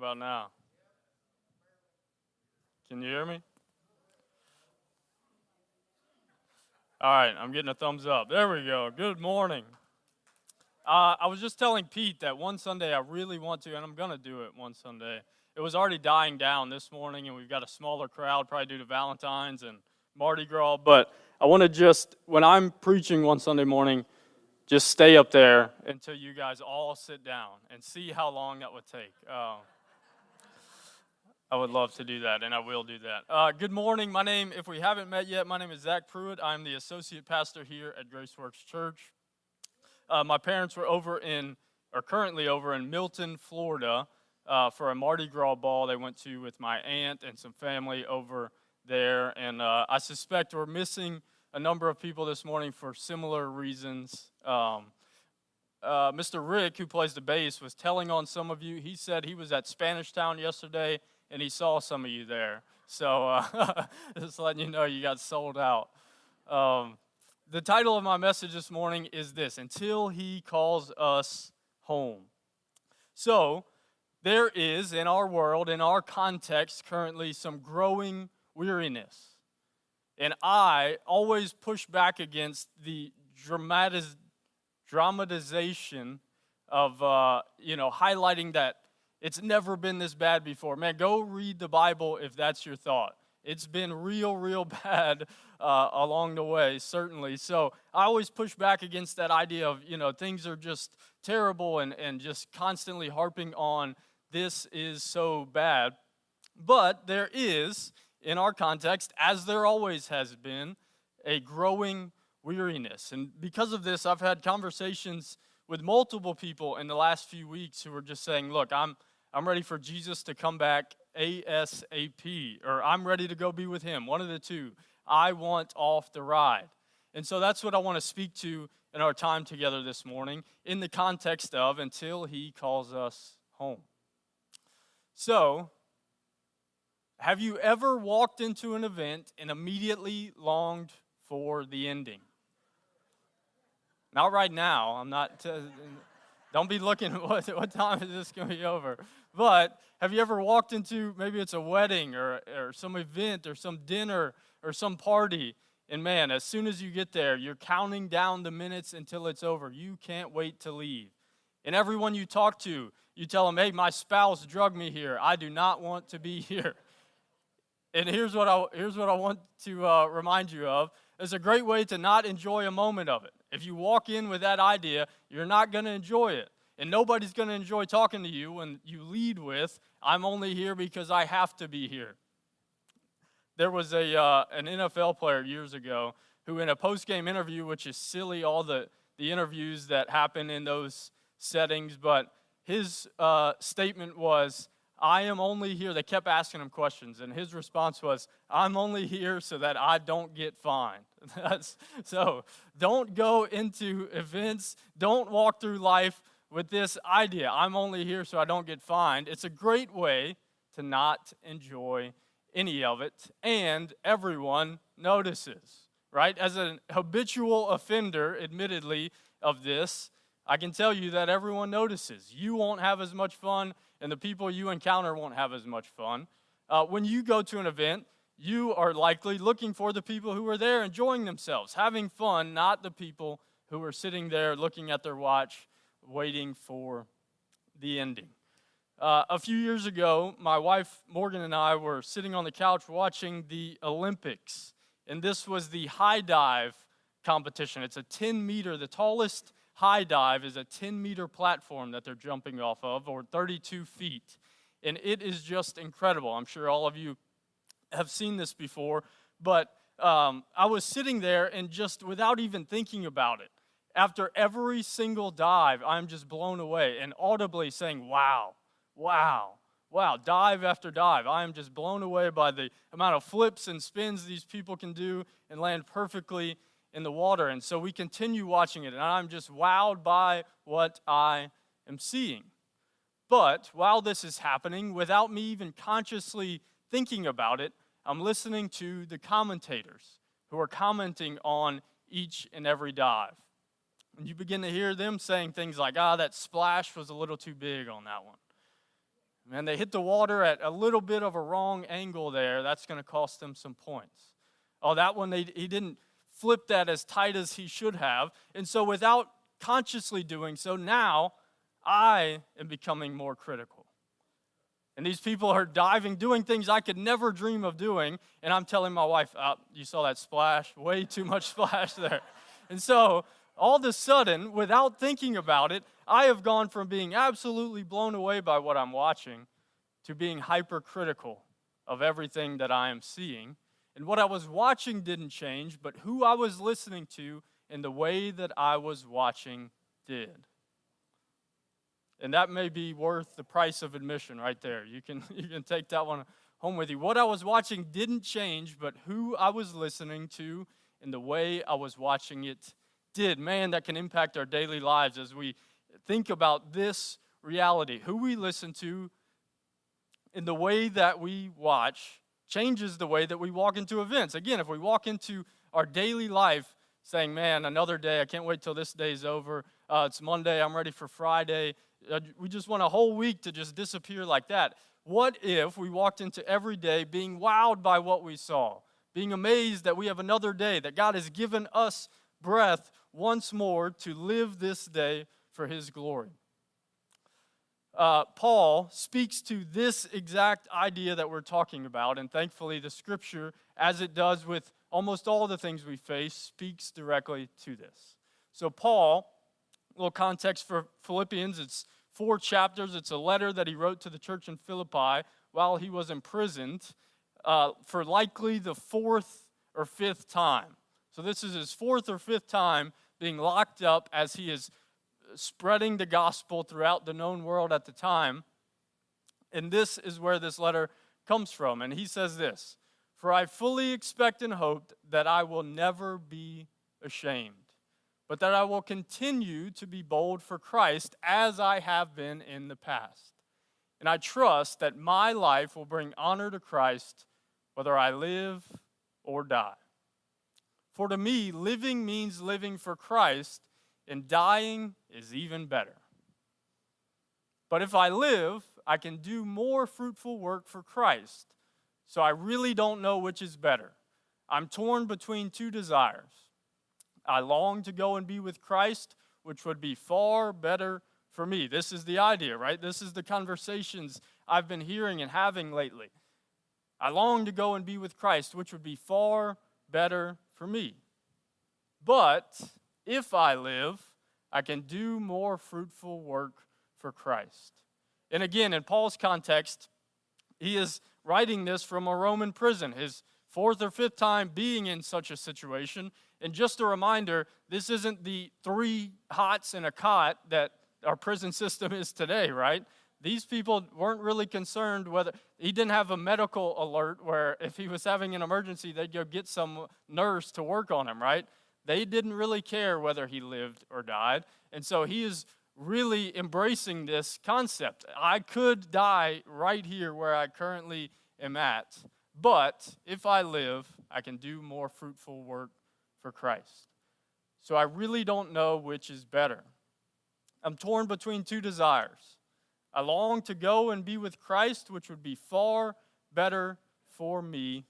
about now? Can you hear me? All right, I'm getting a thumbs up. There we go. Good morning. I was just telling Pete that one Sunday I really want to, and I'm going to do it one Sunday. It was already dying down this morning, and we've got a smaller crowd probably due to Valentine's and Mardi Gras. But I want to just, when I'm preaching one Sunday morning, just stay up there until you guys all sit down and see how long that would take. I would love to do that, and I will do that. Good morning. If we haven't met yet, my name is Zach Pruitt. I'm the associate pastor here at Graceworks Church. My parents were currently over in Milton, Florida, for a Mardi Gras ball they went to with my aunt and some family over there. And I suspect we're missing a number of people this morning for similar reasons. Mr. Rick, who plays the bass, was telling on some of you. He said he was at Spanish Town yesterday, and he saw some of you there. So just letting you know you got sold out. The title of my message this morning is this: Until He Calls Us Home. So there is, in our world, in our context, currently some growing weariness. And I always push back against the dramatization of, highlighting that it's never been this bad before. Man, go read the Bible if that's your thought. It's been real bad along the way, certainly. So I always push back against that idea of, things are just terrible and just constantly harping on this is so bad. But there is, in our context, as there always has been, a growing weariness. And because of this, I've had conversations with multiple people in the last few weeks who are just saying, look, I'm ready for Jesus to come back ASAP, or I'm ready to go be with him, one of the two. I want off the ride. And so that's what I want to speak to in our time together this morning in the context of until he calls us home. So, have you ever walked into an event and immediately longed for the ending? Not right now. I'm not... Don't be looking at what time is this going to be over. But have you ever walked into, maybe it's a wedding or some event or some dinner or some party, and man, as soon as you get there, you're counting down the minutes until it's over. You can't wait to leave. And everyone you talk to, you tell them, hey, my spouse drugged me here. I do not want to be here. And here's what I want to remind you of. It's a great way to not enjoy a moment of it. If you walk in with that idea, you're not going to enjoy it. And nobody's going to enjoy talking to you when you lead with, I'm only here because I have to be here. There was an NFL player years ago who in a post-game interview, which is silly, all the interviews that happen in those settings, but his statement was, I am only here. They kept asking him questions, and his response was, I'm only here so that I don't get fined. So don't go into events, don't walk through life with this idea, I'm only here so I don't get fined. It's a great way to not enjoy any of it, and everyone notices, right? As an habitual offender, admittedly, of this, I can tell you that everyone notices. You won't have as much fun, and the people you encounter won't have as much fun. When you go to an event, you are likely looking for the people who are there enjoying themselves, having fun, not the people who are sitting there looking at their watch, waiting for the ending. A few years ago, my wife Morgan and I were sitting on the couch watching the Olympics, and this was the high dive competition. It's a 10-meter, the tallest high dive is a 10-meter platform that they're jumping off of, or 32 feet. And it is just incredible. I'm sure all of you have seen this before. But I was sitting there and just without even thinking about it, after every single dive, I'm just blown away and audibly saying, wow, dive after dive. I am just blown away by the amount of flips and spins these people can do and land perfectly in the water. And so we continue watching it, and I'm just wowed by what I am seeing. But while this is happening, without me even consciously thinking about it, I'm listening to the commentators who are commenting on each and every dive. And you begin to hear them saying things like, that splash was a little too big on that one. Man, they hit the water at a little bit of a wrong angle there. That's going to cost them some points. Oh, that one, he didn't flip that as tight as he should have. And so without consciously doing so, now I am becoming more critical. And these people are diving, doing things I could never dream of doing. And I'm telling my wife, you saw that splash? Way too much splash there. And so all of a sudden, without thinking about it, I have gone from being absolutely blown away by what I'm watching to being hypercritical of everything that I am seeing. And what I was watching didn't change, but who I was listening to and the way that I was watching did. And that may be worth the price of admission right there. You can take that one home with you. What I was watching didn't change, but who I was listening to and the way I was watching it did. Man, that can impact our daily lives as we think about this reality. Who we listen to and the way that we watch changes the way that we walk into events. Again, if we walk into our daily life saying, man, another day, I can't wait till this day's over. It's Monday, I'm ready for Friday. We just want a whole week to just disappear like that. What if we walked into every day being wowed by what we saw, being amazed that we have another day, that God has given us breath once more to live this day for His glory? Paul speaks to this exact idea that we're talking about, and thankfully the Scripture, as it does with almost all the things we face, speaks directly to this. So Paul, a little context for Philippians, it's 4 chapters. It's a letter that he wrote to the church in Philippi while he was imprisoned for likely the 4th or 5th time. So this is his 4th or 5th time being locked up as he is spreading the gospel throughout the known world at the time. And this is where this letter comes from. And he says this, "For I fully expect and hope that I will never be ashamed, but that I will continue to be bold for Christ as I have been in the past. And I trust that my life will bring honor to Christ, whether I live or die. For to me, living means living for Christ, and dying is even better. But if I live, I can do more fruitful work for Christ. So I really don't know which is better. I'm torn between 2 desires. I long to go and be with Christ, which would be far better for me." This is the idea, right? This is the conversations I've been hearing and having lately. I long to go and be with Christ, which would be far better for me. But if I live, I can do more fruitful work for Christ. And again, in Paul's context, he is writing this from a Roman prison, his 4th or 5th time being in such a situation. And just a reminder, this isn't the 3 hots and a cot that our prison system is today, right? These people weren't really concerned whether, he didn't have a medical alert where if he was having an emergency, they'd go get some nurse to work on him, right? They didn't really care whether he lived or died. And so he is really embracing this concept. I could die right here where I currently am at, but if I live, I can do more fruitful work for Christ. So I really don't know which is better. I'm torn between 2 desires. I long to go and be with Christ, which would be far better for me.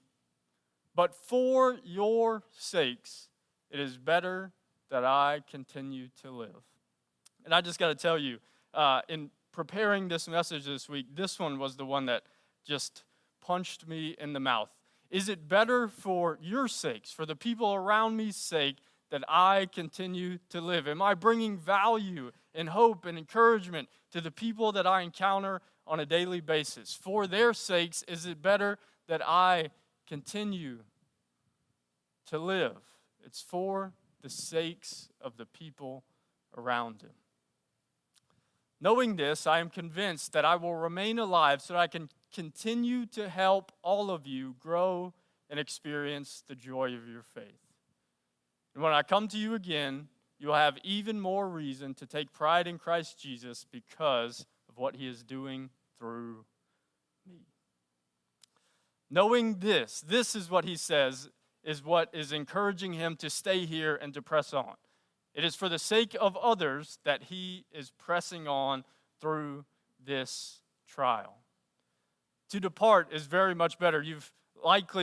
But for your sakes, it is better that I continue to live. And I just got to tell you, in preparing this message this week, this one was the one that just punched me in the mouth. Is it better for your sakes, for the people around me's sake, that I continue to live? Am I bringing value and hope and encouragement to the people that I encounter on a daily basis? For their sakes, is it better that I continue to live? It's for the sakes of the people around him. Knowing this, I am convinced that I will remain alive so that I can continue to help all of you grow and experience the joy of your faith. And when I come to you again, you will have even more reason to take pride in Christ Jesus because of what he is doing through me. Knowing this is what he says is what is encouraging him to stay here and to press on. It is for the sake of others that he is pressing on through this trial. To depart is very much better.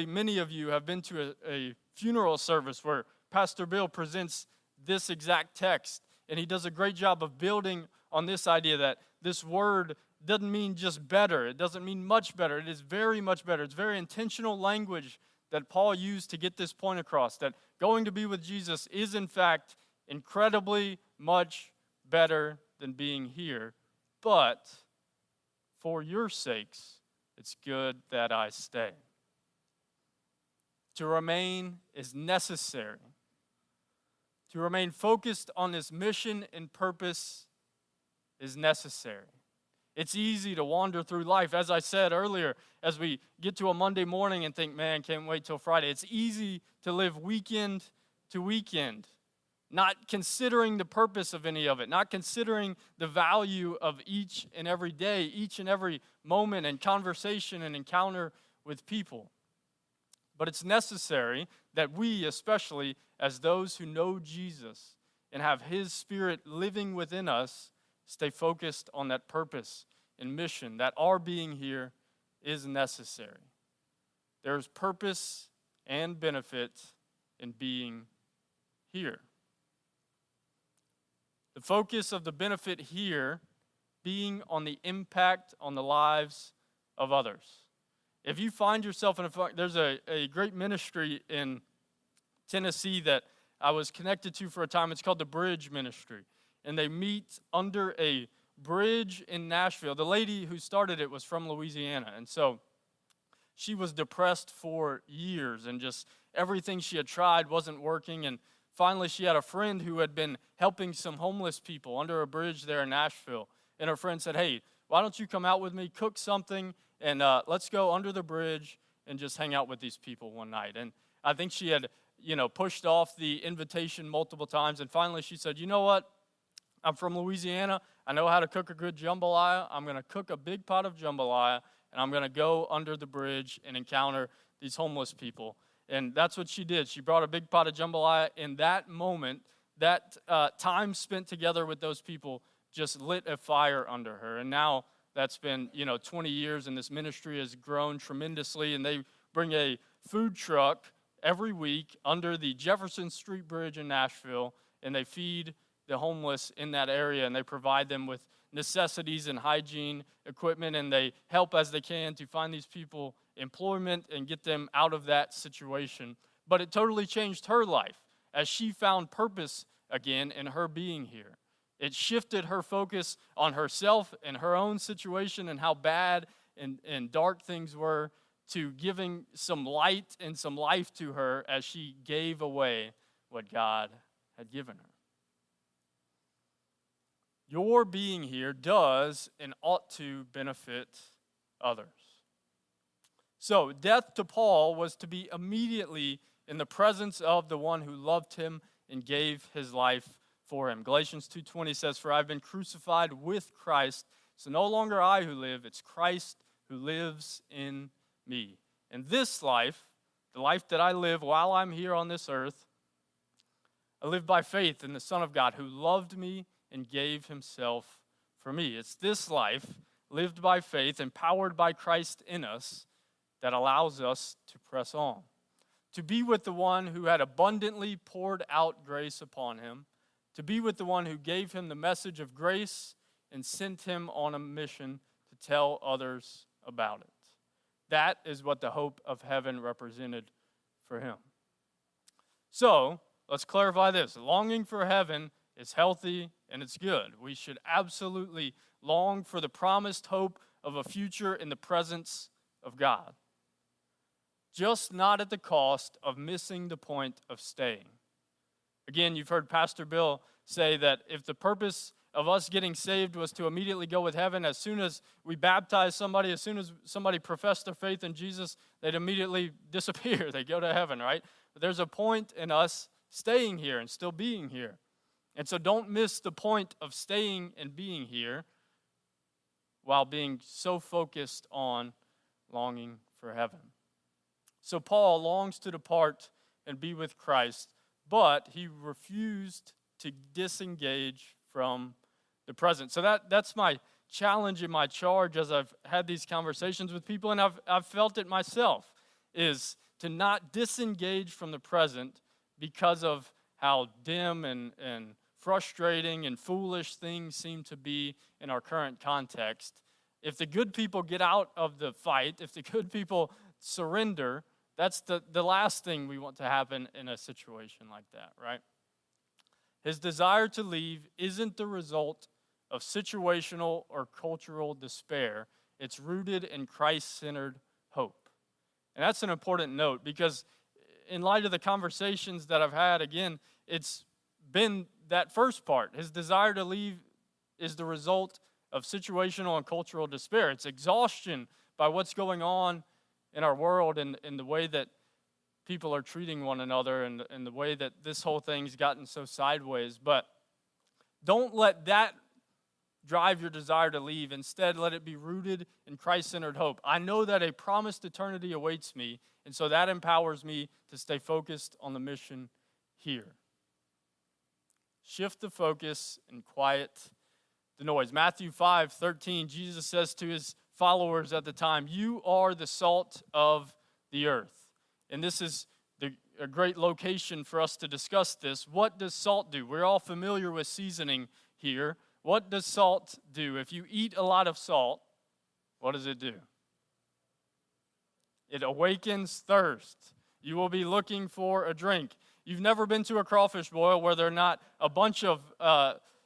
Many of you have been to a funeral service where Pastor Bill presents this exact text, and he does a great job of building on this idea that this word doesn't mean just better. It doesn't mean much better. It is very much better. It's very intentional language that Paul used to get this point across, that going to be with Jesus is, in fact, incredibly much better than being here. But for your sakes, it's good that I stay. To remain is necessary. To remain focused on this mission and purpose is necessary. It's easy to wander through life. As I said earlier, as we get to a Monday morning and think, man, can't wait till Friday. It's easy to live weekend to weekend, not considering the purpose of any of it, not considering the value of each and every day, each and every moment and conversation and encounter with people. But it's necessary that we, especially as those who know Jesus and have His Spirit living within us, stay focused on that purpose and mission, that our being here is necessary. There's purpose and benefit in being here. The focus of the benefit here being on the impact on the lives of others. If you find yourself there's a great ministry in Tennessee that I was connected to for a time. It's called the Bridge Ministry. And they meet under a bridge in Nashville. The lady who started it was from Louisiana. And so she was depressed for years, and just everything she had tried wasn't working. And finally, she had a friend who had been helping some homeless people under a bridge there in Nashville. And her friend said, hey, why don't you come out with me, cook something, and let's go under the bridge and just hang out with these people one night. And I think she had, pushed off the invitation multiple times. And finally she said, you know what? I'm from Louisiana. I know how to cook a good jambalaya. I'm going to cook a big pot of jambalaya, and I'm going to go under the bridge and encounter these homeless people. And that's what she did. She brought a big pot of jambalaya. In that moment, that time spent together with those people just lit a fire under her. And now that's been, 20 years, and this ministry has grown tremendously. And they bring a food truck every week under the Jefferson Street Bridge in Nashville, and they feed the homeless in that area, and they provide them with necessities and hygiene equipment, and they help as they can to find these people employment and get them out of that situation. But it totally changed her life as she found purpose again in her being here. It shifted her focus on herself and her own situation and how bad and dark things were, to giving some light and some life to her as she gave away what God had given her. Your being here does and ought to benefit others. So, death to Paul was to be immediately in the presence of the one who loved him and gave his life for him. Galatians 2:20 says, "For I've been crucified with Christ, so no longer I who live, it's Christ who lives in me. And this life, the life that I live while I'm here on this earth, I live by faith in the Son of God who loved me and gave himself for me." It's this life, lived by faith, empowered by Christ in us, that allows us to press on. To be with the one who had abundantly poured out grace upon him. To be with the one who gave him the message of grace and sent him on a mission to tell others about it. That is what the hope of heaven represented for him. So, let's clarify this. Longing for heaven is healthy and it's good. We should absolutely long for the promised hope of a future in the presence of God. Just not at the cost of missing the point of staying. Again, you've heard Pastor Bill say that if the purpose of us getting saved was to immediately go with heaven, as soon as we baptize somebody, as soon as somebody professed their faith in Jesus, they'd immediately disappear. They go to heaven, right? But there's a point in us staying here and still being here. And so don't miss the point of staying and being here while being so focused on longing for heaven. So Paul longs to depart and be with Christ, but he refused to disengage from the present. So that's my challenge in my charge as I've had these conversations with people, and I've felt it myself, is to not disengage from the present because of how dim and frustrating and foolish things seem to be in our current context. If the good people get out of the fight, if the good people surrender, that's the last thing we want to happen in a situation like that, right? His desire to leave isn't the result of situational or cultural despair. It's rooted in Christ-centered hope. And that's an important note, because in light of the conversations that I've had, again, it's been that first part. His desire to leave is the result of situational and cultural despair. It's exhaustion by what's going on in our world and the way that people are treating one another and the way that this whole thing's gotten so sideways. But don't let that drive your desire to leave. Instead, let it be rooted in Christ-centered hope. I know that a promised eternity awaits me, and so that empowers me to stay focused on the mission here. Shift the focus and quiet the noise. Matthew 5:13, Jesus says to his followers at the time, "You are the salt of the earth." And this is a great location for us to discuss this. What does salt do? We're all familiar with seasoning here. What does salt do? If you eat a lot of salt, what does it do? It awakens thirst. You will be looking for a drink. You've never been to a crawfish boil where there are not a bunch of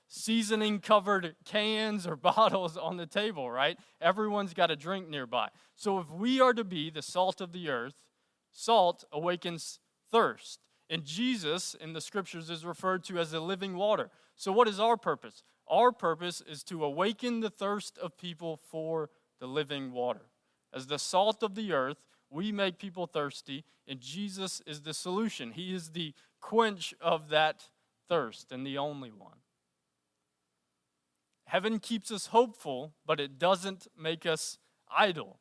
seasoning-covered cans or bottles on the table, right? Everyone's got a drink nearby. So if we are to be the salt of the earth, salt awakens thirst. And Jesus, in the scriptures, is referred to as the living water. So what is our purpose? Our purpose is to awaken the thirst of people for the living water. As the salt of the earth, we make people thirsty, and Jesus is the solution. He is the quench of that thirst and the only one. Heaven keeps us hopeful, but it doesn't make us idle.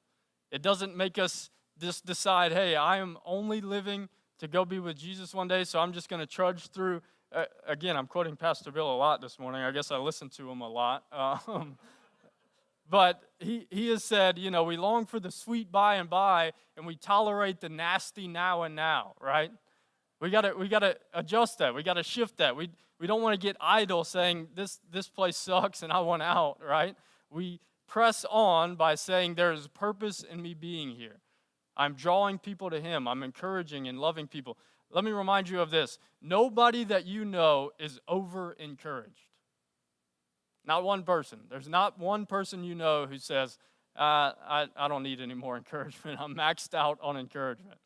It doesn't make us just decide, hey, I am only living to go be with Jesus one day, so I'm just going to trudge through. Again, I'm quoting Pastor Bill a lot this morning. I guess I listened to him a lot. But he has said, we long for the sweet by and by, and we tolerate the nasty now and now, right? We gotta adjust that. We gotta shift that. We don't want to get idle saying this place sucks and I want out, right? We press on by saying there is purpose in me being here. I'm drawing people to him. I'm encouraging and loving people. Let me remind you of this. Nobody that you know is over-encouraged. Not one person. There's not one person you know who says, I don't need any more encouragement. I'm maxed out on encouragement.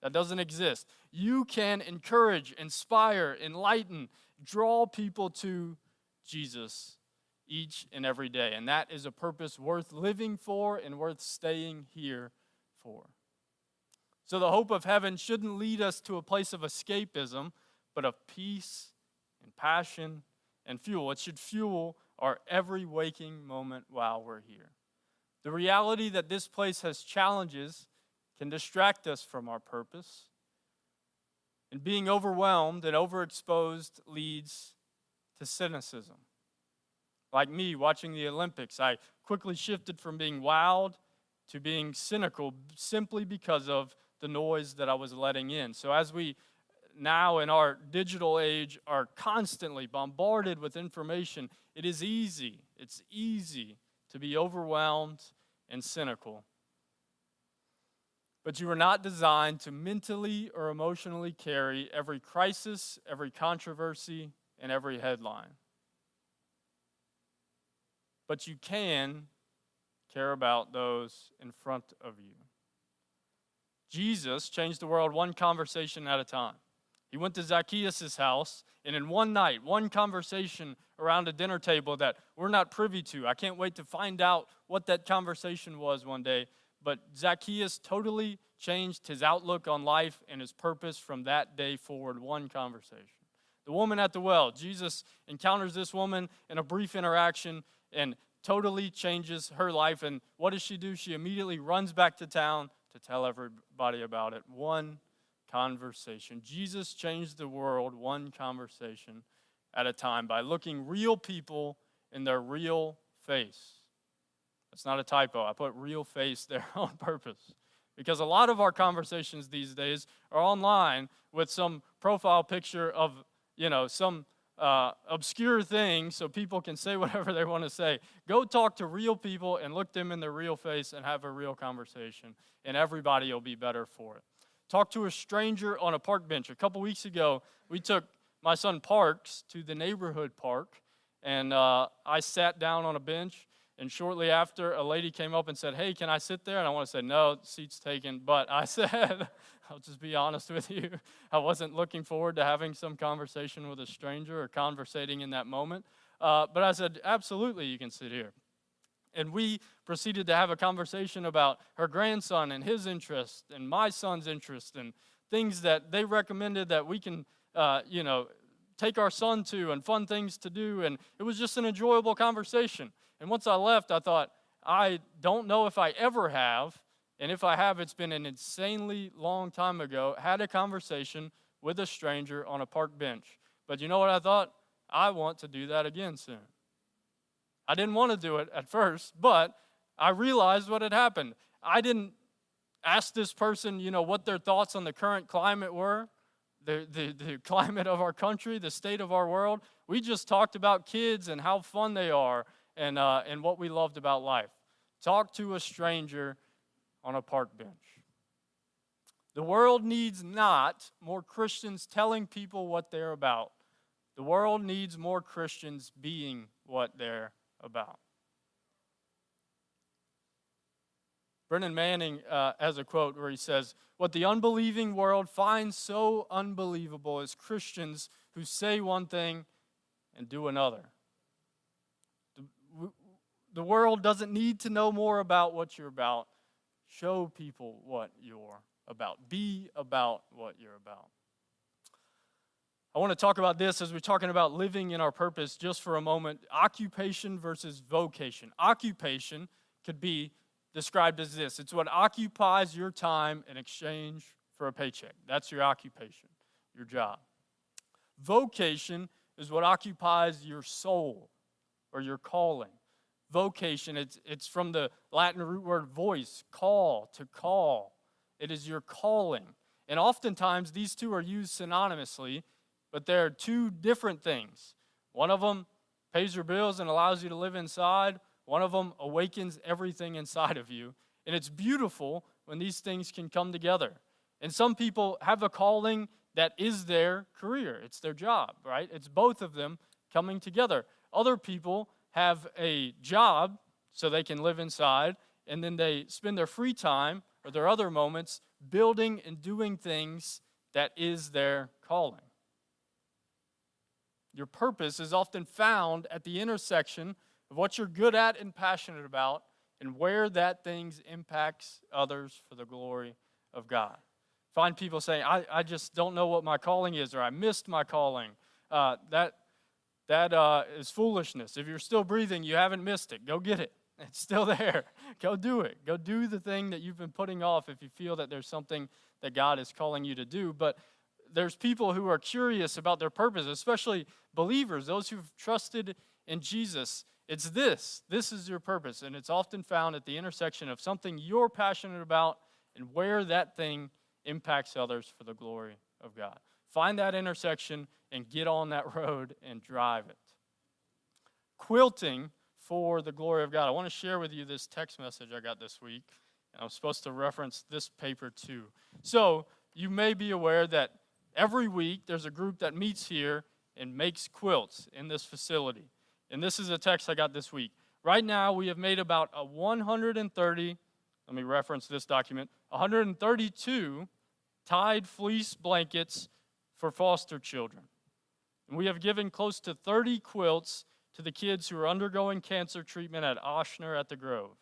That doesn't exist. You can encourage, inspire, enlighten, draw people to Jesus each and every day. And that is a purpose worth living for and worth staying here for. So the hope of heaven shouldn't lead us to a place of escapism, but of peace and passion and fuel. It should fuel our every waking moment while we're here. The reality that this place has challenges can distract us from our purpose. And being overwhelmed and overexposed leads to cynicism. Like me watching the Olympics, I quickly shifted from being wowed to being cynical simply because of the noise that I was letting in. So as we now in our digital age are constantly bombarded with information, it's easy to be overwhelmed and cynical. But you are not designed to mentally or emotionally carry every crisis, every controversy, and every headline. But you can care about those in front of you. Jesus changed the world one conversation at a time. He went to Zacchaeus' house, and in one night, one conversation around a dinner table that we're not privy to. I can't wait to find out what that conversation was one day. But Zacchaeus totally changed his outlook on life and his purpose from that day forward, one conversation. The woman at the well, Jesus encounters this woman in a brief interaction and totally changes her life. And what does she do? She immediately runs back to town to tell everybody about it. One conversation. Jesus changed the world one conversation at a time by looking real people in their real face. That's not a typo. I put real face there on purpose. Because a lot of our conversations these days are online with some profile picture of, some obscure thing so people can say whatever they want to say. Go talk to real people and look them in their real face and have a real conversation, and everybody will be better for it. Talk to a stranger on a park bench. A couple weeks ago, we took my son Parks to the neighborhood park, and I sat down on a bench. And shortly after, a lady came up and said, "Hey, can I sit there?" And I want to say, "No, seat's taken." But I said, I'll just be honest with you, I wasn't looking forward to having some conversation with a stranger or conversating in that moment. But I said, "Absolutely, you can sit here." And we proceeded to have a conversation about her grandson and his interest and my son's interest and things that they recommended that we can, take our son to and fun things to do. And it was just an enjoyable conversation. And once I left, I thought, I don't know if I ever have, and if I have, it's been an insanely long time ago, had a conversation with a stranger on a park bench. But you know what I thought? I want to do that again soon. I didn't want to do it at first, but I realized what had happened. I didn't ask this person, what their thoughts on the current climate were, the climate of our country, the state of our world. We just talked about kids and how fun they are and what we loved about life. Talk to a stranger on a park bench. The world needs not more Christians telling people what they're about. The world needs more Christians being what they're about. Brennan Manning has a quote where he says, "What the unbelieving world finds so unbelievable is Christians who say one thing and do another." The world doesn't need to know more about what you're about. Show people what you're about. Be about what you're about. I want to talk about this as we're talking about living in our purpose just for a moment. Occupation versus vocation. Occupation could be described as this. It's what occupies your time in exchange for a paycheck. That's your occupation, your job. Vocation is what occupies your soul or your calling. Vocation, it's from the Latin root word voice, call, to call. It is your calling. And oftentimes these two are used synonymously, but they're two different things. One of them pays your bills and allows you to live inside. One of them awakens everything inside of you. And it's beautiful when these things can come together. And some people have a calling that is their career. It's their job, right? It's both of them coming together. Other people have a job so they can live inside, and then they spend their free time or their other moments building and doing things that is their calling. Your purpose is often found at the intersection of what you're good at and passionate about and where that thing impacts others for the glory of God. Find people saying, I just don't know what my calling is, or I missed my calling. That is foolishness. If you're still breathing, you haven't missed it. Go get it. It's still there. Go do it. Go do the thing that you've been putting off if you feel that there's something that God is calling you to do. But there's people who are curious about their purpose, especially believers, those who've trusted in Jesus. It's this. This is your purpose, and it's often found at the intersection of something you're passionate about and where that thing impacts others for the glory of God. Find that intersection and get on that road and drive it. Quilting for the glory of God. I want to share with you this text message I got this week, and I'm supposed to reference this paper too. So you may be aware that every week there's a group that meets here and makes quilts in this facility. And this is a text I got this week. Right now we have made about 130, let me reference this document, 132 tied fleece blankets for foster children. And we have given close to 30 quilts to the kids who are undergoing cancer treatment at Oshner at the Grove.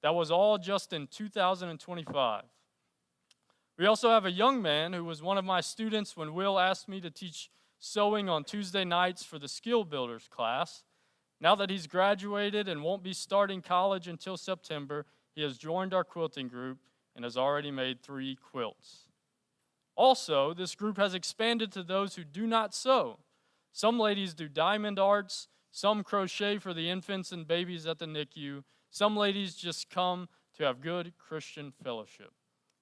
That was all just in 2025. We also have a young man who was one of my students when Will asked me to teach sewing on Tuesday nights for the Skill Builders class. Now that he's graduated and won't be starting college until September, he has joined our quilting group and has already made 3 quilts. Also, this group has expanded to those who do not sew. Some ladies do diamond arts, some crochet for the infants and babies at the NICU, Some ladies just come to have good Christian fellowship.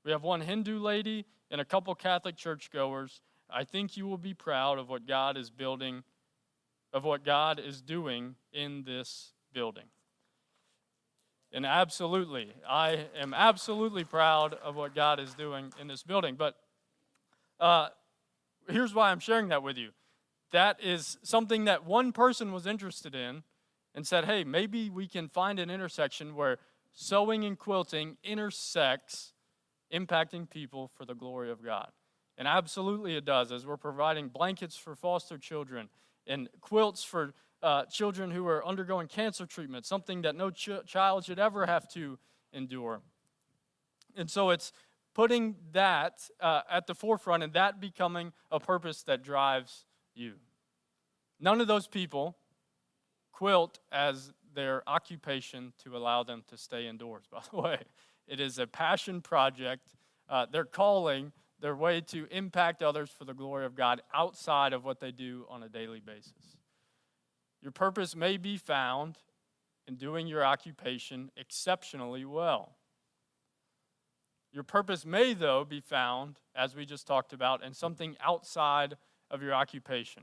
We have one Hindu lady and a couple Catholic churchgoers. I think you will be proud of what God is building, of what God is doing in this building. And absolutely, I am absolutely proud of what God is doing in this building. But here's why I'm sharing that with you. That is something that one person was interested in and said, hey, maybe we can find an intersection where sewing and quilting intersects, impacting people for the glory of God. And absolutely it does, as we're providing blankets for foster children and quilts for children who are undergoing cancer treatment, something that no child should ever have to endure. And so it's putting that at the forefront and that becoming a purpose that drives you. None of those people quilt as their occupation to allow them to stay indoors, by the way. It is a passion project. Their calling, their way to impact others for the glory of God outside of what they do on a daily basis. Your purpose may be found in doing your occupation exceptionally well. Your purpose may, though, be found, as we just talked about, in something outside of your occupation.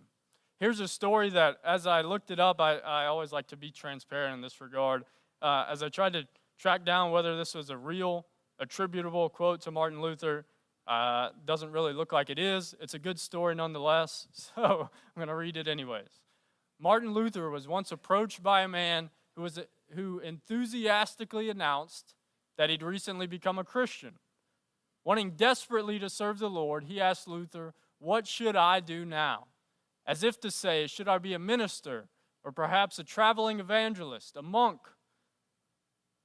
Here's a story that, as I looked it up, I always like to be transparent in this regard. As I tried to track down whether this was a real, attributable quote to Martin Luther, doesn't really look like it is. It's a good story nonetheless, so I'm going to read it anyways. Martin Luther was once approached by a man who enthusiastically announced that he'd recently become a Christian. Wanting desperately to serve the Lord, he asked Luther, "What should I do now?" As if to say, should I be a minister or perhaps a traveling evangelist, a monk?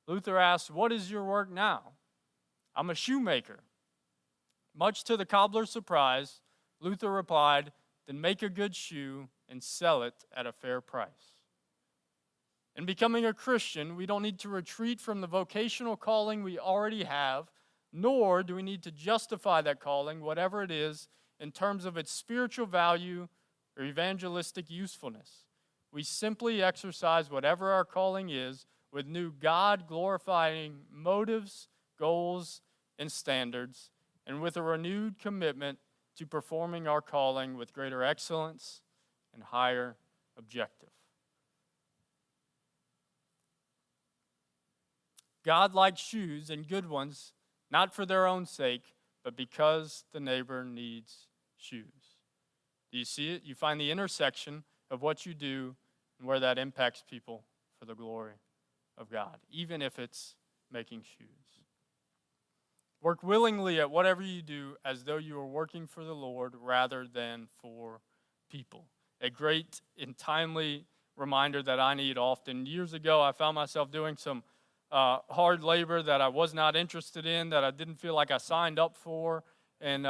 Luther asked, "What is your work now?" "I'm a shoemaker." Much to the cobbler's surprise, Luther replied, "Then make a good shoe and sell it at a fair price." In becoming a Christian, we don't need to retreat from the vocational calling we already have, nor do we need to justify that calling, whatever it is, in terms of its spiritual value or evangelistic usefulness. We simply exercise whatever our calling is with new God-glorifying motives, goals, and standards, and with a renewed commitment to performing our calling with greater excellence and higher objective. God likes shoes, and good ones, not for their own sake, but because the neighbor needs shoes. Do you see it? You find the intersection of what you do and where that impacts people for the glory of God, even if it's making shoes. Work willingly at whatever you do as though you are working for the Lord rather than for people. A great and timely reminder that I need often. Years ago, I found myself doing some hard labor that I was not interested in, that I didn't feel like I signed up for, and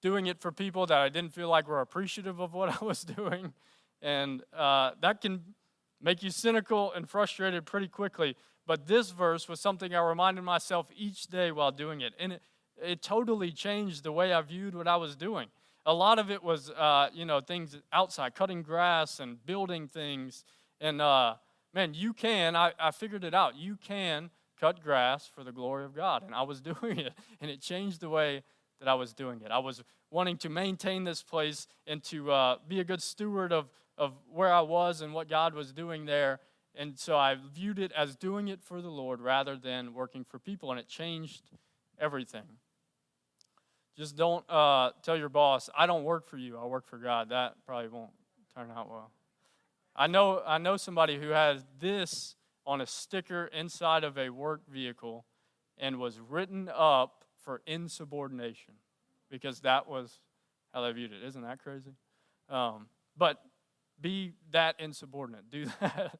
doing it for people that I didn't feel like were appreciative of what I was doing. And that can make you cynical and frustrated pretty quickly. But this verse was something I reminded myself each day while doing it. And it totally changed the way I viewed what I was doing. A lot of it was, things outside, cutting grass and building things. And, man, you can, I figured it out. You can cut grass for the glory of God. And I was doing it. And it changed the way that I was doing it. I was wanting to maintain this place and to be a good steward of where I was and what God was doing there. And so I viewed it as doing it for the Lord rather than working for people. And it changed everything. Just don't tell your boss, "I don't work for you, I work for God." That probably won't turn out well. I know somebody who has this on a sticker inside of a work vehicle and was written up for insubordination because that was how they viewed it. Isn't that crazy? But be that insubordinate. Do that.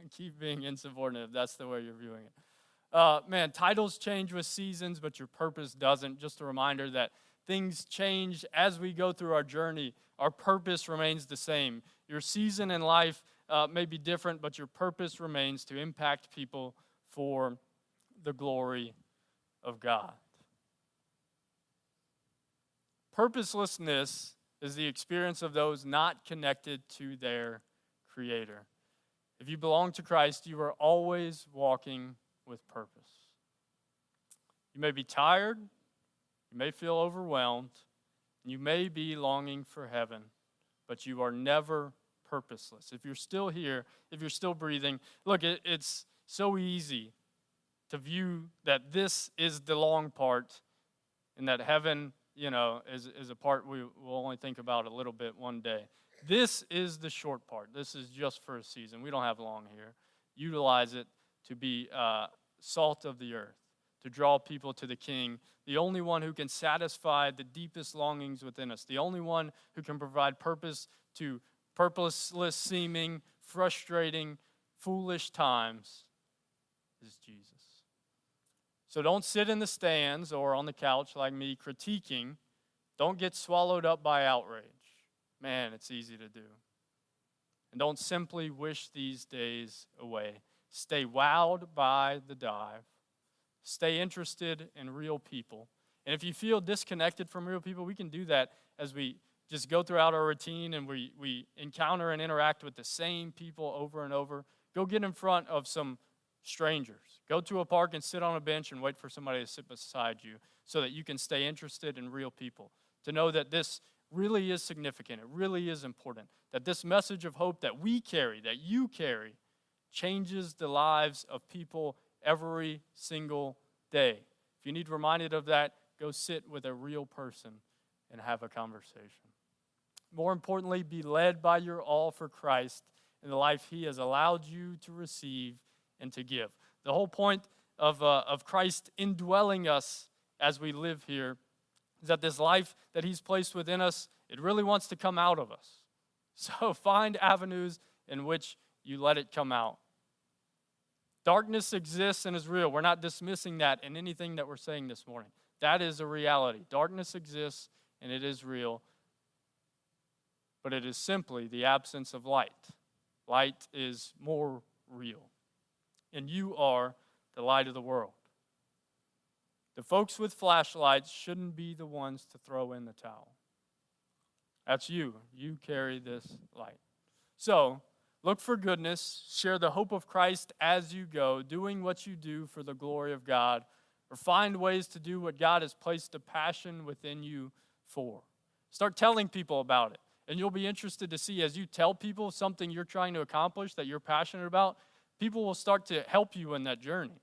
Keep being insubordinate if that's the way you're viewing it. Titles change with seasons, but your purpose doesn't. Just a reminder that things change as we go through our journey. Our purpose remains the same. Your season in life may be different, but your purpose remains to impact people for the glory of God. Purposelessness is the experience of those not connected to their Creator. If you belong to Christ, you are always walking with purpose. You may be tired, you may feel overwhelmed, you may be longing for heaven, but you are never purposeless. If you're still here, if you're still breathing, look, it's so easy to view that this is the long part and that heaven, is a part we will only think about a little bit one day. This is the short part. This is just for a season. We don't have long here. Utilize it to be salt of the earth, to draw people to the King, the only one who can satisfy the deepest longings within us, the only one who can provide purpose to purposeless seeming, frustrating, foolish times is Jesus. So don't sit in the stands or on the couch like me critiquing. Don't get swallowed up by outrage. Man, it's easy to do. And don't simply wish these days away. Stay wowed by the dive. Stay interested in real people. And if you feel disconnected from real people, we can do that as we just go throughout our routine and we encounter and interact with the same people over and over. Go get in front of some strangers. Go to a park and sit on a bench and wait for somebody to sit beside you so that you can stay interested in real people. To know that this really is significant. It really is important. That this message of hope that we carry, that you carry, changes the lives of people every single day. If you need reminded of that, go sit with a real person and have a conversation. More importantly, be led by your all for Christ in the life he has allowed you to receive and to give. The whole point of Christ indwelling us as we live here is that this life that he's placed within us, it really wants to come out of us. So find avenues in which you let it come out. Darkness exists and is real. We're not dismissing that in anything that we're saying this morning. That is a reality. Darkness exists and it is real, but it is simply the absence of light. Light is more real. And you are the light of the world. The folks with flashlights shouldn't be the ones to throw in the towel. That's you. You carry this light. So, look for goodness. Share the hope of Christ as you go, doing what you do for the glory of God, or find ways to do what God has placed a passion within you for. Start telling people about it. And you'll be interested to see as you tell people something you're trying to accomplish that you're passionate about, people will start to help you in that journey.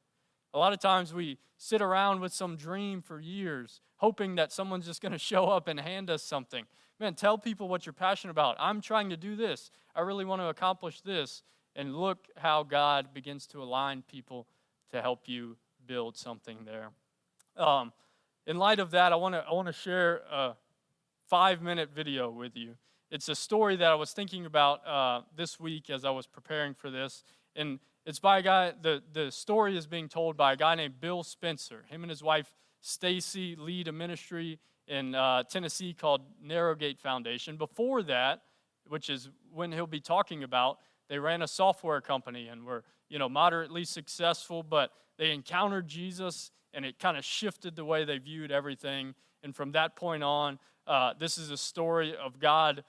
A lot of times we sit around with some dream for years, hoping that someone's just going to show up and hand us something. Man, tell people what you're passionate about. I'm trying to do this. I really want to accomplish this. And look how God begins to align people to help you build something there. In light of that, I want to share a 5-minute video with you. It's a story that I was thinking about this week as I was preparing for this. And it's by a guy, the story is being told by a guy named Bill Spencer. Him and his wife, Stacy, lead a ministry in Tennessee called Narrowgate Foundation. Before that, which is when he'll be talking about, they ran a software company and were, moderately successful, but they encountered Jesus and it kind of shifted the way they viewed everything. And from that point on, this is a story of God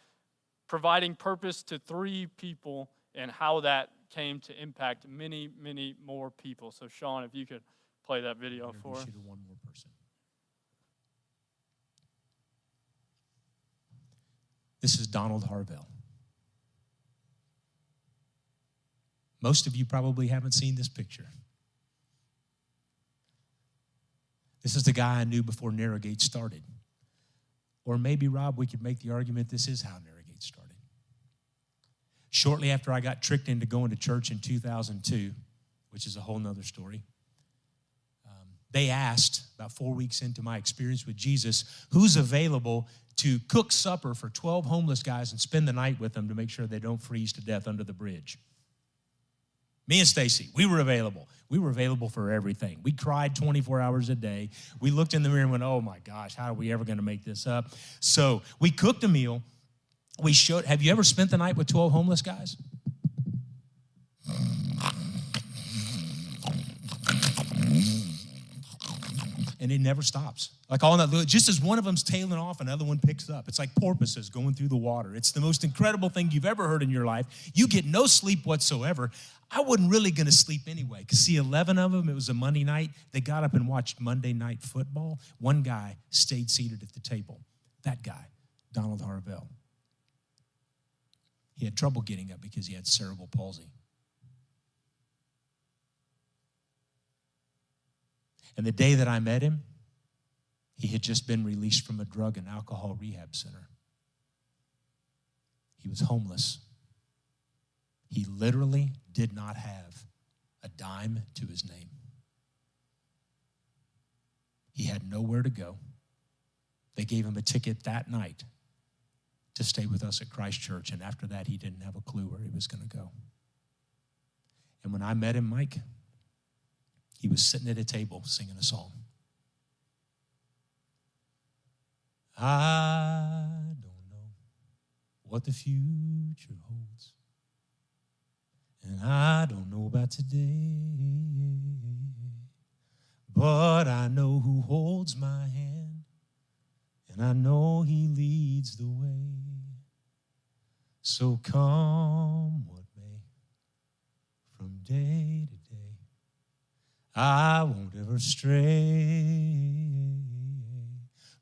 providing purpose to 3 people and how that came to impact many, many more people. So, Sean, if you could play that video for us. One more person. This is Donald Harvell. Most of you probably haven't seen this picture. This is the guy I knew before Narrowgate started. Or maybe, Rob, we could make the argument this is how Narrowgate started. Shortly after I got tricked into going to church in 2002, which is a whole nother story, they asked, about 4 weeks into my experience with Jesus, who's available to cook supper for 12 homeless guys and spend the night with them to make sure they don't freeze to death under the bridge. Me and Stacy, we were available. We were available for everything. We cried 24 hours a day. We looked in the mirror and went, oh my gosh, how are we ever going to make this up? So we cooked a meal. Have you ever spent the night with 12 homeless guys? And it never stops. Like all that, just as one of them's tailing off, another one picks up. It's like porpoises going through the water. It's the most incredible thing you've ever heard in your life. You get no sleep whatsoever. I wasn't really going to sleep anyway, because see, 11 of them, it was a Monday night. They got up and watched Monday Night Football. One guy stayed seated at the table. That guy, Donald Harvell. He had trouble getting up because he had cerebral palsy. And the day that I met him, he had just been released from a drug and alcohol rehab center. He was homeless. He literally did not have a dime to his name. He had nowhere to go. They gave him a ticket that night to stay with us at Christ Church, and after that, he didn't have a clue where he was going to go. And when I met him, Mike, he was sitting at a table singing a song. I don't know what the future holds, and I don't know about today, but I know who holds my hand, and I know he leads the way. So come what may, from day to day, I won't ever stray.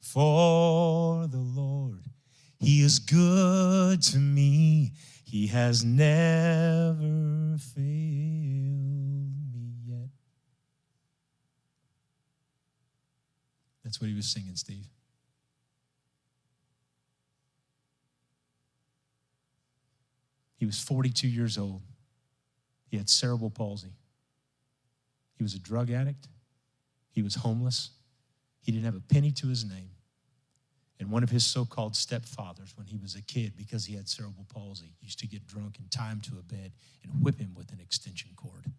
For the Lord, he is good to me. He has never failed me yet. That's what he was singing, Steve. He was 42 years old. He had cerebral palsy. He was a drug addict. He was homeless. He didn't have a penny to his name. And one of his so-called stepfathers, when he was a kid, because he had cerebral palsy, used to get drunk and tie him to a bed and whip him with an extension cord.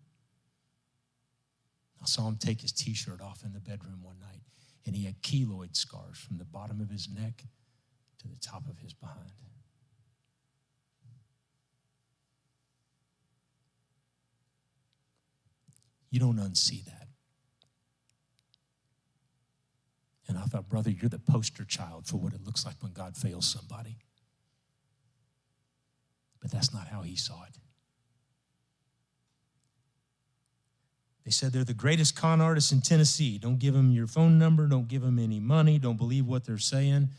I saw him take his T-shirt off in the bedroom one night, and he had keloid scars from the bottom of his neck to the top of his behind. You don't unsee that. And I thought, brother, you're the poster child for what it looks like when God fails somebody. But that's not how he saw it. They said they're the greatest con artists in Tennessee. Don't give them your phone number. Don't give them any money. Don't believe what they're saying.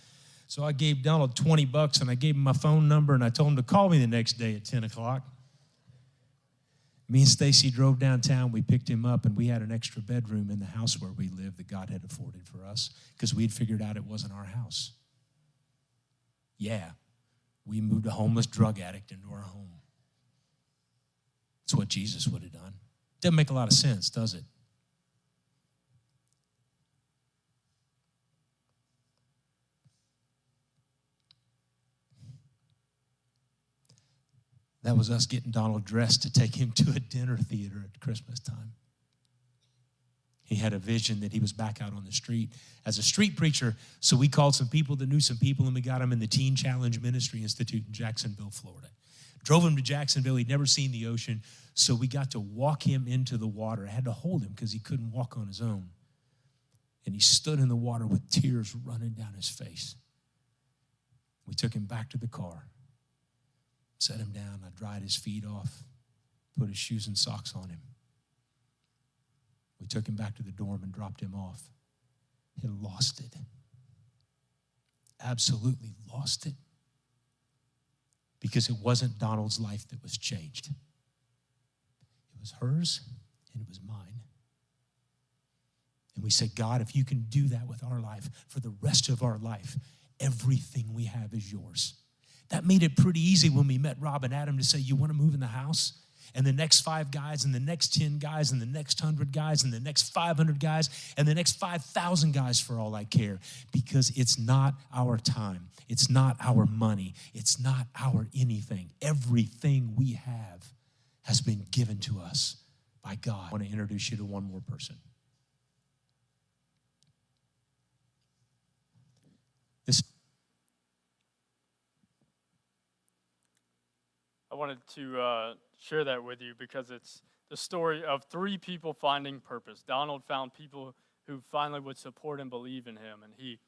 So I gave Donald $20, and I gave him my phone number, and I told him to call me the next day at 10 o'clock. Me and Stacy drove downtown. We picked him up, and we had an extra bedroom in the house where we lived that God had afforded for us because we had figured out it wasn't our house. Yeah, we moved a homeless drug addict into our home. It's what Jesus would have done. Doesn't make a lot of sense, does it? That was us getting Donald dressed to take him to a dinner theater at Christmas time. He had a vision that he was back out on the street as a street preacher, so we called some people that knew some people, and we got him in the Teen Challenge Ministry Institute in Jacksonville, Florida. Drove him to Jacksonville. He'd never seen the ocean, so we got to walk him into the water. I had to hold him because he couldn't walk on his own. And he stood in the water with tears running down his face. We took him back to the car. Set him down. I dried his feet off, put his shoes and socks on him. We took him back to the dorm and dropped him off. He lost it. Absolutely lost it. Because it wasn't Donald's life that was changed. It was hers and it was mine. And we said, God, if you can do that with our life for the rest of our life, everything we have is yours. That made it pretty easy when we met Rob and Adam to say, you want to move in the house? And the next 5 guys, and the next 10 guys, and the next 100 guys, and the next 500 guys, and the next 5,000 guys for all I care. Because it's not our time. It's not our money. It's not our anything. Everything we have has been given to us by God. I want to introduce you to one more person. I wanted to share that with you because it's the story of 3 people finding purpose. Donald found people who finally would support and believe in him. And he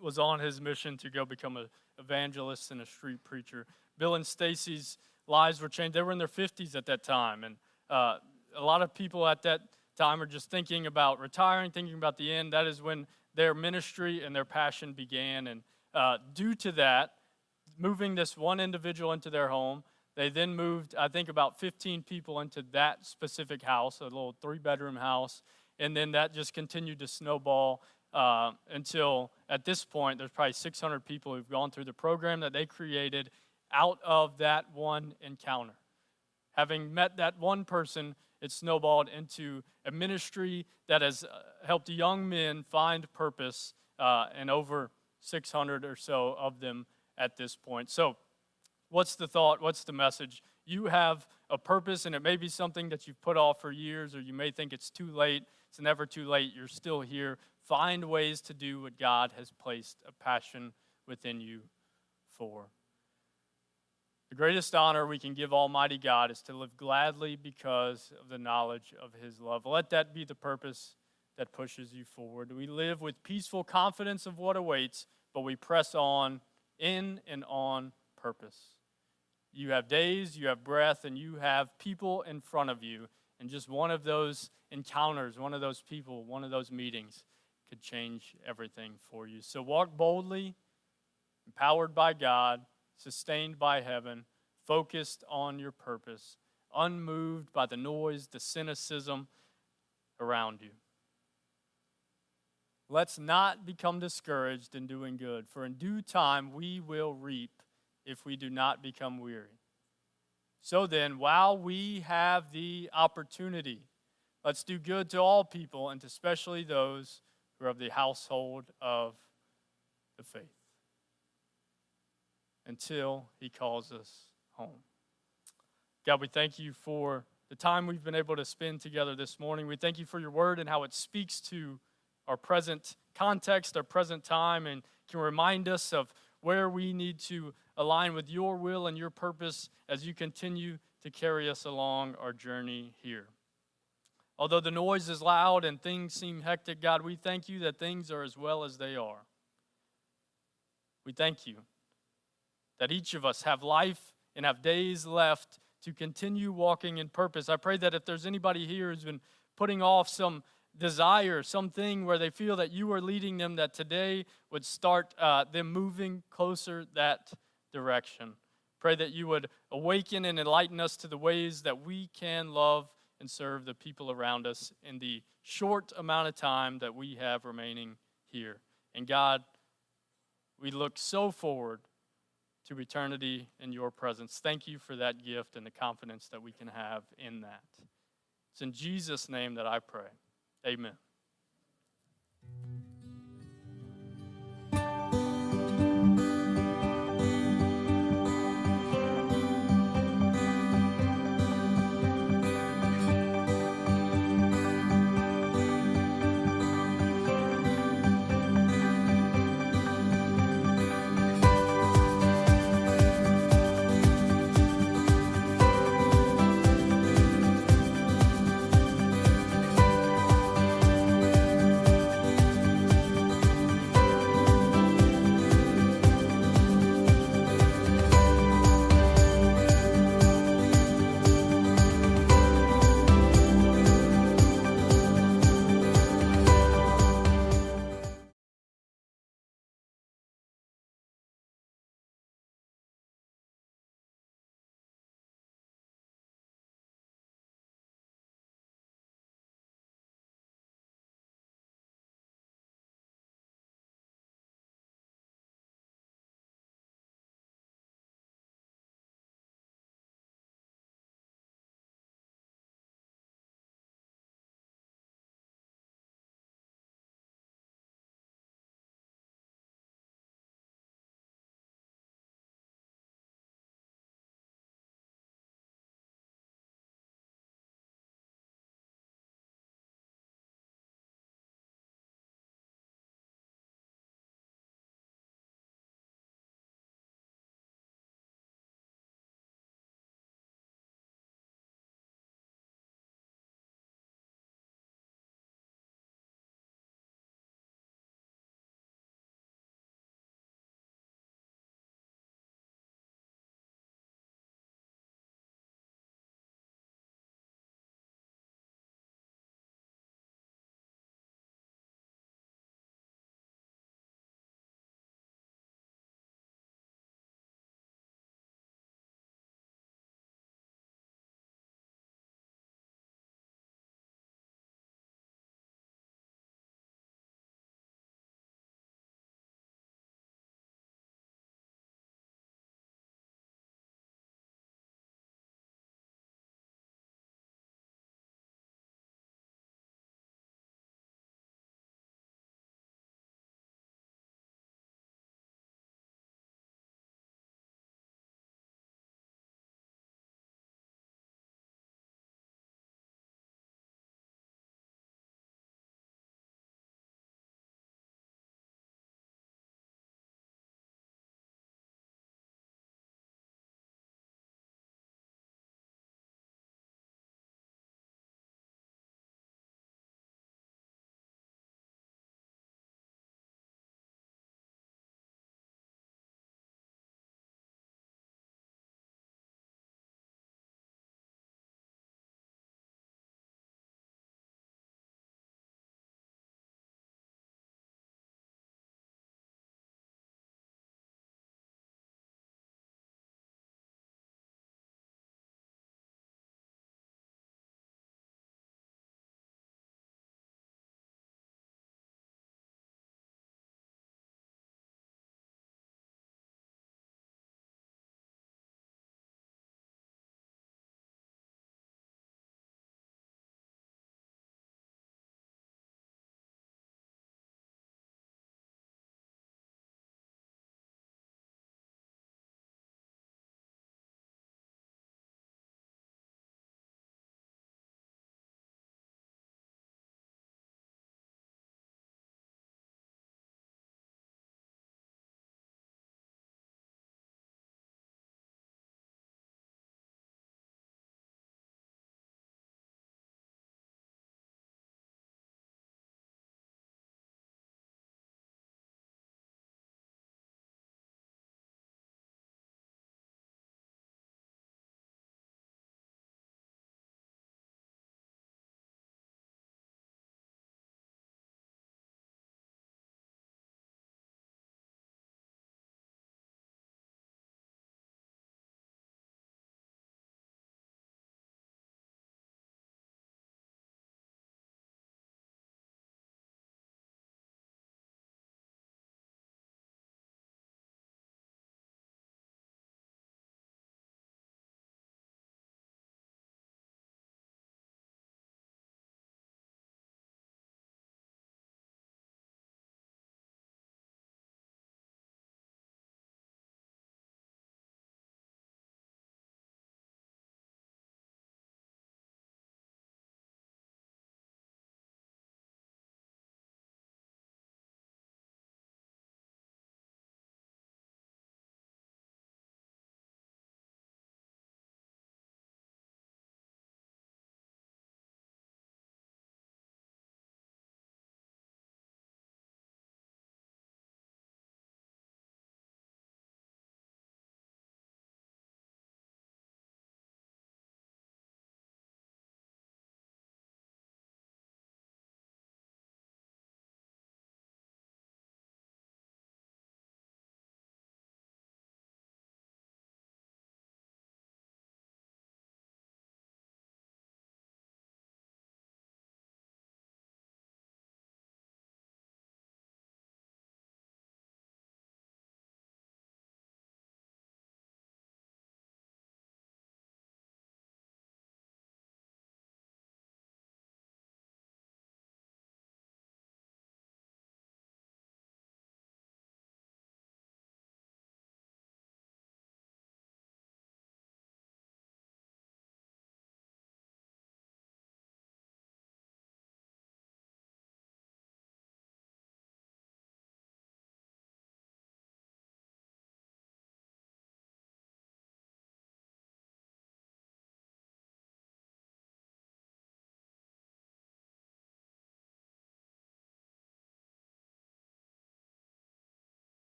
was on his mission to go become an evangelist and a street preacher. Bill and Stacy's lives were changed. They were in their 50s at that time. And a lot of people at that time are just thinking about retiring, thinking about the end. That is when their ministry and their passion began. And due to that, moving this one individual into their home, they then moved, I think, about 15 people into that specific house, a little 3-bedroom house. And then that just continued to snowball until at this point, there's probably 600 people who've gone through the program that they created out of that one encounter. Having met that one person, it snowballed into a ministry that has helped young men find purpose, and over 600 or so of them at this point. So what's the thought? What's the message? You have a purpose, and it may be something that you've put off for years, or you may think it's too late. It's never too late. You're still here. Find ways to do what God has placed a passion within you for. The greatest honor we can give Almighty God is to live gladly because of the knowledge of his love. Let that be the purpose that pushes you forward. We live with peaceful confidence of what awaits, but we press on in and on purpose. You have days, you have breath, and you have people in front of you. And just one of those encounters, one of those people, one of those meetings could change everything for you. So walk boldly, empowered by God, sustained by heaven, focused on your purpose, unmoved by the noise, the cynicism around you. Let's not become discouraged in doing good, for in due time we will reap if we do not become weary. So then, while we have the opportunity, let's do good to all people, and especially those who are of the household of the faith, until he calls us home. God, we thank you for the time we've been able to spend together this morning. We thank you for your word and how it speaks to our present context, our present time, and can remind us of where we need to align with your will and your purpose as you continue to carry us along our journey here. Although the noise is loud and things seem hectic, God, we thank you that things are as well as they are. We thank you that each of us have life and have days left to continue walking in purpose. I pray that if there's anybody here who's been putting off some desire, something where they feel that you are leading them, that today would start them moving closer that direction. Pray that you would awaken and enlighten us to the ways that we can love and serve the people around us in the short amount of time that we have remaining here. And God, we look so forward to eternity in your presence. Thank you for that gift and the confidence that we can have in that. It's in Jesus' name that I pray. Amen.